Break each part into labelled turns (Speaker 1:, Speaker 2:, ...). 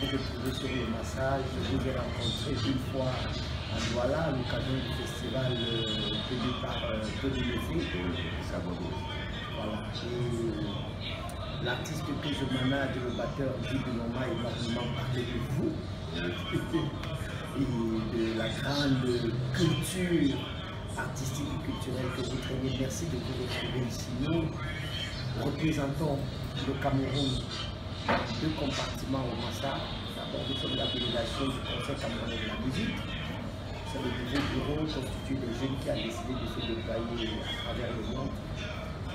Speaker 1: j'ai trouvé sur le massage. Je vous ai rencontré une fois à Douala à l'occasion du festival tenu par Tony. Voilà. Et l'artiste que je manage, le batteur Guy Biloma, énormément parlé de vous et de la grande culture artistique et culturelle que vous traînez. Merci de vous retrouver ici. Nous représentons le Cameroun, deux compartiments au Massa. D'abord, nous sommes la délégation du Conseil camerounais de la musique. C'est le nouveau bureau constitué de jeunes qui a décidé de se déployer à travers le monde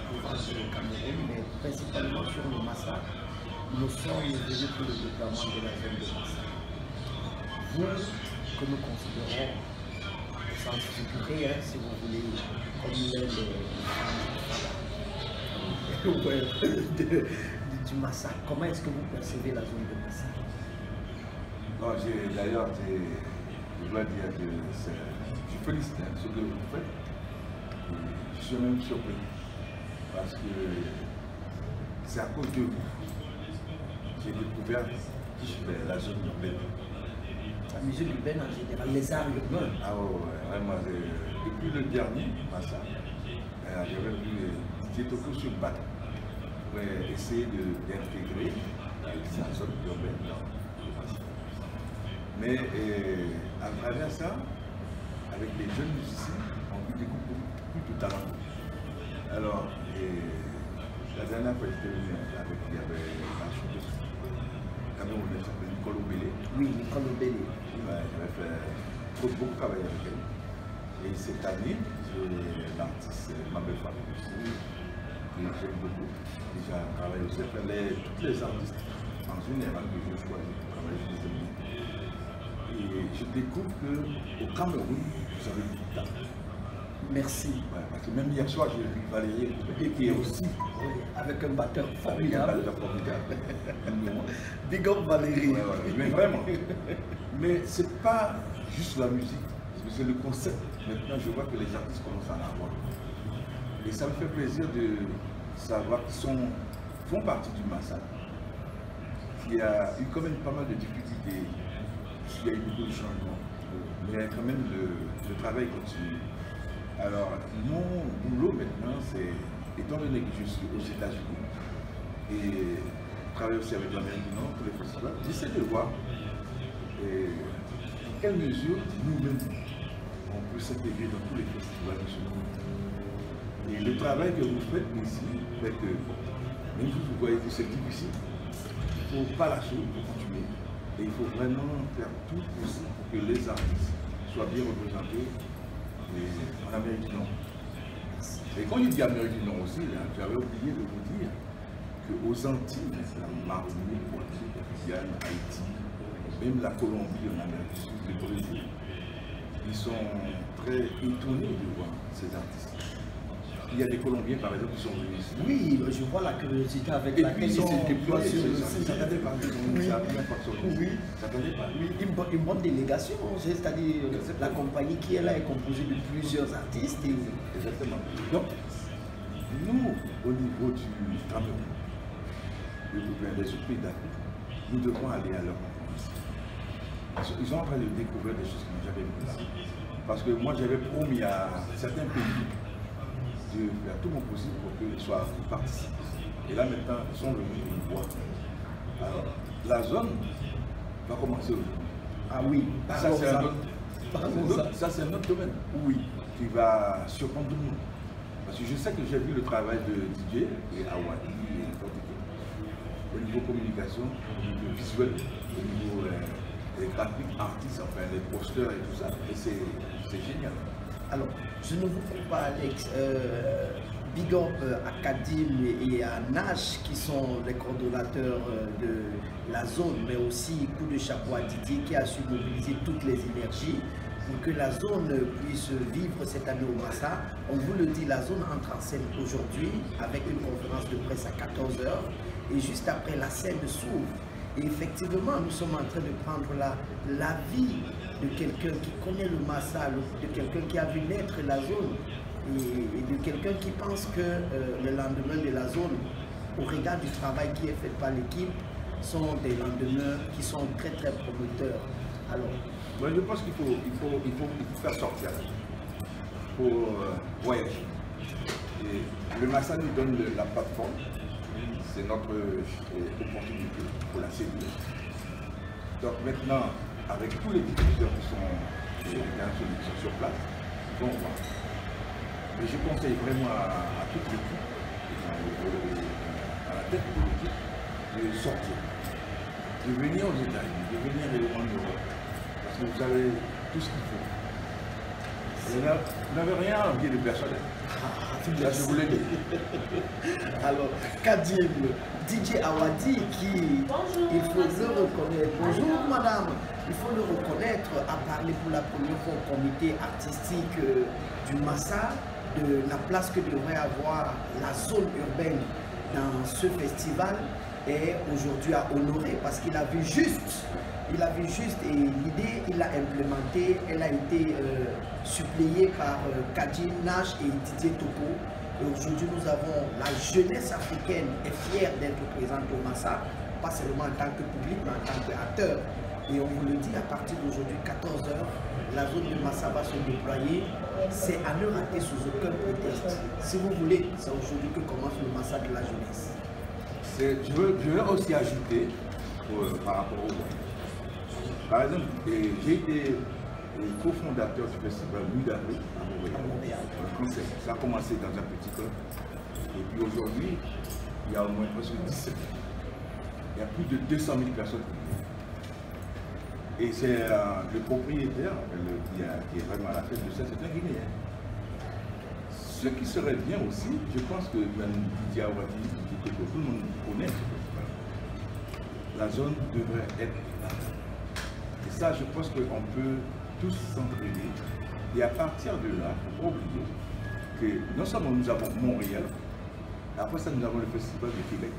Speaker 1: pour vendre le Cameroun, mais principalement sur le Massa. Nous sommes venus pour le déploiement de la zone de Massa. Vous, que nous considérons au sens figuré, si vous voulez, comme du Massa. Comment est-ce que vous percevez la zone de Massa?
Speaker 2: D'ailleurs, je dois dire que je félicite ce que vous faites. Et je suis même surpris parce que c'est à cause de vous que j'ai découvert la zone urbaine.
Speaker 1: La musique urbaine en général, les arts urbains.
Speaker 2: Ah ouais, vraiment. Depuis le dernier Massa, j'avais vu Toko sur le bateau pour essayer d'intégrer la zone urbaine dans le Massa. Mais à travers ça, avec les jeunes musiciens, on découvre beaucoup de talent. Alors, la dernière fois que j'étais venu avec, il y avait un chanteuse camerounaise qui s'appelle Nicole Obélé.
Speaker 1: Oui, Nicole Obélé.
Speaker 2: Ouais, j'avais fait beaucoup travailler avec elle. Et cette année, j'ai l'artiste Mabel Femme aussi, que j'aime beaucoup. J'ai travaillé aussi avec tous les artistes en général que je choisis pour travailler, je les aime beaucoup. Et je découvre qu'au Cameroun, vous avez du talent.
Speaker 1: Merci.
Speaker 2: Ouais, parce que même hier soir, j'ai vu Valérie qui est aussi
Speaker 1: avec un batteur formidable.
Speaker 2: Avec un batteur formidable.
Speaker 1: Big up Valérie.
Speaker 2: Ouais, mais vraiment. Mais c'est pas juste la musique, c'est le concept. Maintenant, je vois que les artistes commencent à en avoir. Et ça me fait plaisir de savoir qu'ils font partie du Massa, qui a eu quand même pas mal de difficultés. Il y a eu beaucoup de changements, mais quand même le travail continue. Alors, mon boulot maintenant, c'est, étant donné que je suis aux États-Unis et je travaille aussi avec l'Amérique du Nord pour les festivals, j'essaie de voir dans quelle mesure nous-mêmes on peut s'intégrer dans tous les festivals nationaux. Et le travail que vous faites ici fait que, même si vous voyez que c'est difficile, il ne faut pas lâcher, il faut continuer. Et il faut vraiment faire tout possible pour que les artistes soient bien représentés en Amérique du Nord. Et quand il dit Amérique du Nord aussi, j'avais oublié de vous dire qu'aux Antilles, la Martinique, Guadeloupe, Guyane, Haïti, même la Colombie en Amérique du Sud, le Brésil, ils sont très étonnés de voir ces artistes. Il y a des Colombiens par exemple qui sont venus ici.
Speaker 1: Oui, je vois la curiosité avec laquelle ils sont déployés sur le site.
Speaker 2: J'attendais pas.
Speaker 1: Oui, une bonne délégation, c'est-à-dire la compagnie qui est là est composée de plusieurs artistes.
Speaker 2: Exactement. Donc, nous, au niveau du Cameroun, des autres pays d'Afrique, nous devons aller à leur rencontre. Ils sont en train de découvrir des choses que j'avais vues là. Parce que moi, j'avais promis à certains pays de faire tout mon possible pour qu'ils soient participés. Et là maintenant, ils sont venus nous voir. Alors, la zone va commencer aujourd'hui.
Speaker 1: Ah oui,
Speaker 2: ça c'est un autre domaine. Oui, qui va surprendre tout le monde. Parce que je sais que j'ai vu le travail de DJ et Awadi et au niveau communication, au niveau visuel, au niveau des graphiques, artistes, enfin les posters et tout ça. Et c'est génial.
Speaker 1: Alors, je ne vous coupe pas, Alex. Big up à Kadim et à Nash qui sont les coordonnateurs de la zone, mais aussi coup de chapeau à Didier qui a su mobiliser toutes les énergies pour que la zone puisse vivre cette année au Massa. On vous le dit, la zone entre en scène aujourd'hui avec une conférence de presse à 14 h et juste après la scène s'ouvre. Et effectivement, nous sommes en train de prendre la vie de quelqu'un qui connaît le Massa, de quelqu'un qui a vu naître la zone et de quelqu'un qui pense que le lendemain de la zone, au regard du travail qui est fait par l'équipe, sont des lendemains qui sont très très promoteurs. Alors,
Speaker 2: moi, je pense qu'il faut faire sortir pour voyager. Et le Massa nous donne la plateforme, c'est notre opportunité pour la séduire. Donc maintenant, avec tous les diffuseurs qui sont sur place, ils vont voir. Mais je conseille vraiment à toute l'équipe, à la tête de l'équipe, de sortir, de venir aux États-Unis, de venir en Europe, parce que vous avez tout ce qu'il faut. Vous n'avez rien à envier de personnel. Là, je vous l'ai dit.
Speaker 1: Alors, Kadim, DJ Awadi, il faut le reconnaître. Bonjour madame, il faut le reconnaître, a parlé pour la première fois au comité artistique du Massa, de la place que devrait avoir la zone urbaine dans ce festival, et aujourd'hui à honorer parce qu'il a vu juste. Il a vu juste et l'idée, il l'a implémentée, elle a été suppléée par Kadim Nash et Didier Topo. Et aujourd'hui, nous avons la jeunesse africaine est fière d'être présente au Massa, pas seulement en tant que public, mais en tant qu'acteur. Et on vous le dit, à partir d'aujourd'hui, 14 h, la zone de Massa va se déployer. C'est à ne rater sous aucun prétexte. Si vous voulez, c'est aujourd'hui que commence le Massa de la jeunesse.
Speaker 2: Je veux aussi ajouter par rapport au voyage. Par exemple, j'ai été cofondateur du festival Nuit d'Afrique à Montréal. Ça a commencé dans un petit club. Et puis aujourd'hui, il y a au moins presque 17 000. Il y a plus de 200 000 personnes qui viennent. Et c'est le propriétaire qui est vraiment à la tête de ça, c'est un Guinéen. Ce qui serait bien aussi, je pense que même Didier Awadi, tout le monde connaît ce festival. La zone devrait être là. Et ça, je pense qu'on peut tous s'entraider. Et à partir de là, il ne faut pas oublier que non seulement nous avons Montréal, après ça, nous avons le Festival de Québec.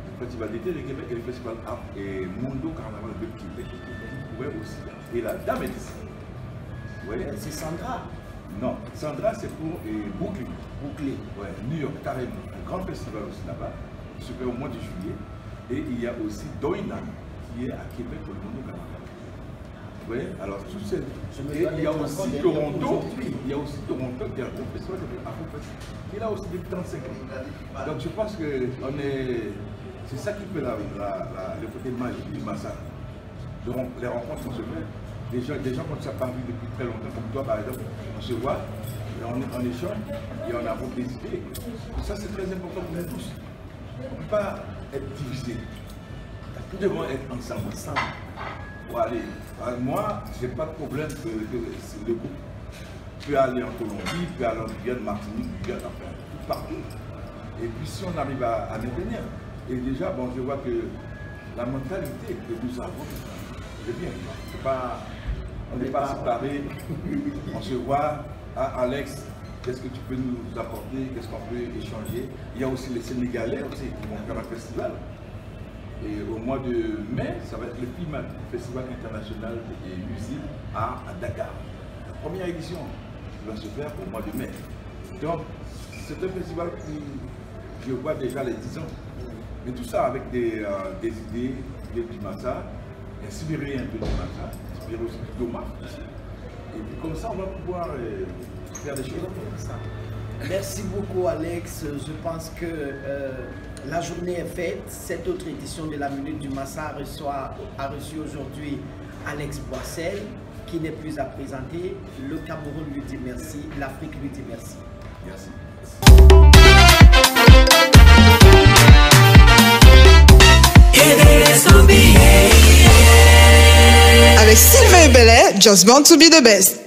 Speaker 2: Le Festival d'été de Québec et le Festival et Mondo Carnaval de Québec. Vous pouvez aussi. Et la dame est ici.
Speaker 1: C'est Sandra.
Speaker 2: Non, Sandra, c'est pour Brooklyn.
Speaker 1: Brooklyn.
Speaker 2: Ouais, New York, carrément. Un grand festival aussi là-bas, qui se fait au mois de juillet. Et il y a aussi Doina, qui est à Québec pour le Mondo Carnaval. Vous voyez, alors tout c'est. Et il y a aussi Toronto, il y a aussi Toronto qui a un gros festival qui s'appelle Afrofest. Il a aussi depuis 35 ans. Donc je pense que c'est ça qui fait le côté magique du Massa. Les rencontres qu'on se fait, des gens qu'on ne s'est pas vu depuis très longtemps, comme toi par exemple, on se voit, on échange et on a des idées. Et ça c'est très important pour nous tous. On ne peut pas être divisé. Nous devons être ensemble. Pour aller. Moi, je n'ai pas de problème que le groupe peut aller en Colombie, peut aller en Guyane, Martinique, Guyane, enfin, tout partout. Et puis si on arrive à maintenir, et déjà, bon, je vois que la mentalité que nous avons, c'est bien. On n'est pas séparés, on se voit. Ah, Alex, qu'est-ce que tu peux nous apporter, qu'est-ce qu'on peut échanger. Il y a aussi les Sénégalais aussi qui vont faire un festival. Et au mois de mai, ça va être le FIMAD, le Festival international des musiques à Dakar. La première édition va se faire au mois de mai. Donc, c'est un festival qui, je vois déjà les 10 ans. Mais tout ça avec des idées du Massa, inspirer un peu du Massa, inspirer aussi du Doma. Et puis comme ça, on va pouvoir faire des choses comme ça.
Speaker 1: Merci beaucoup Alex, je pense que la journée est faite. Cette autre édition de la Minute du Massa a reçu aujourd'hui Alex Boissel, qui n'est plus à présenter. Le Cameroun lui dit merci, l'Afrique lui dit merci.
Speaker 2: Merci.
Speaker 3: Avec Sylvain Bellet, Just Born to be the best.